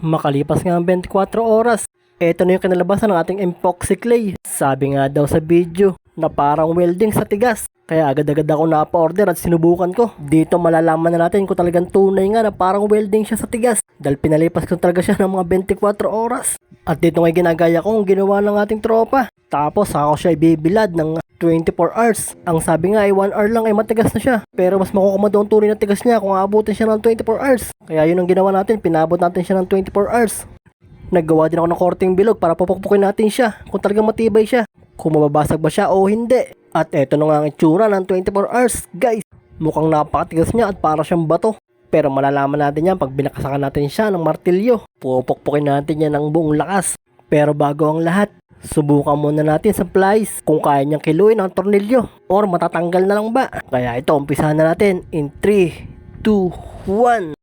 Makalipas nga ang 24 oras, eto na yung kinalabasan ng ating epoxy clay. Sabi nga daw sa video na parang welding sa tigas. Kaya agad-agad ako na-order at sinubukan ko. Dito malalaman na natin kung talagang tunay nga na parang welding siya sa tigas. Dahil pinalipas ko talaga siya ng mga 24 oras. At dito nga ginagaya ko ang ginawa ng ating tropa. Tapos ako siya ibibilad ng 24 hours. Ang sabi nga ay 1 hour lang ay matigas na siya. Pero mas makukumado ang tunay na tigas niya kung aabutin siya ng 24 hours. Kaya yun ang ginawa natin, pinabot natin siya ng 24 hours. Naggawa din ako ng korteng bilog para pupukpukin natin siya kung talagang matibay siya. Kung mababasag ba siya o hindi. At eto na nga ang itsura ng 24 hours guys. Mukhang napakatigas niya at para siyang bato. Pero malalaman natin yan pag binakasakan natin siya ng martilyo. Pupukpukin natin yan ng buong lakas. Pero bago ang lahat, subukan muna natin sa plies kung kaya niyang kiluin ang tornilyo or matatanggal na lang ba. Kaya ito, umpisahan na natin in 3, 2, 1.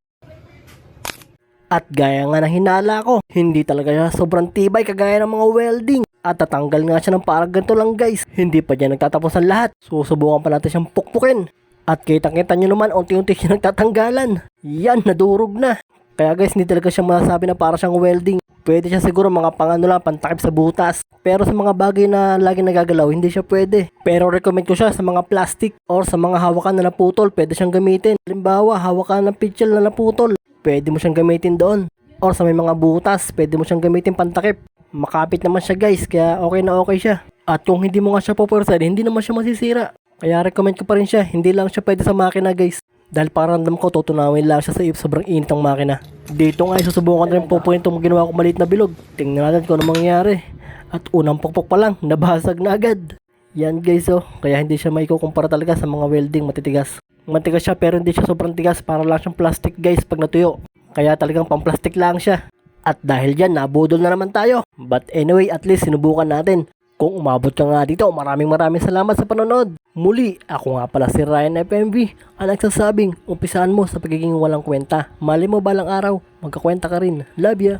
At gaya nga ng hinala ko, hindi talaga siya sobrang tibay kagaya ng mga welding. At tatanggal nga siya ng parang ganito lang guys. Hindi pa dyan nagtatapos ang lahat. Susubukan pa natin siyang pukpukin. At kitang-kita nyo naman, unti-unti siya nagtatanggalan. Yan, nadurog na. Kaya guys, hindi talaga siya masasabi na para siyang welding. Pwede siya siguro mga pangano lang, pantakip sa butas. Pero sa mga bagay na lagi nagagalaw, hindi siya pwede. Pero recommend ko siya sa mga plastic or sa mga hawakan na naputol, pwede siyang gamitin. Halimbawa, hawakan ng pitchel na naputol, pwede mo siyang gamitin doon. Or sa may mga butas, pwede mo siyang gamitin pantakip. Makapit naman siya guys, kaya okay na okay siya. At kung hindi mo nga siya pupwersahin, hindi naman siya masisira. Kaya recommend ko pa rin siya, hindi lang siya pwede sa makina guys. Dahil parang ramdam ko tutunawin lang siya sa sobrang init ng makina. Dito nga susubukan rin pupuin itong ginawa ko maliit na bilog. Tingnan natin kung ano mangyayari. At unang pukpok pa lang, nabasag na agad. Yan guys oh, kaya hindi siya maikukumpara talaga sa mga welding matitigas. Matigas siya pero hindi siya sobrang tigas, para lang siyang plastic guys pag natuyo. Kaya talagang pang-plastic lang siya. At dahil dyan, nabudol na naman tayo. But anyway, at least sinubukan natin. Kung umabot ka nga dito, maraming salamat sa panonood. Muli, ako nga pala si Ryan FMV, ang nagsasabing, umpisahan mo sa pagiging walang kwenta. Mali mo balang araw, magkakwenta ka rin. Love ya!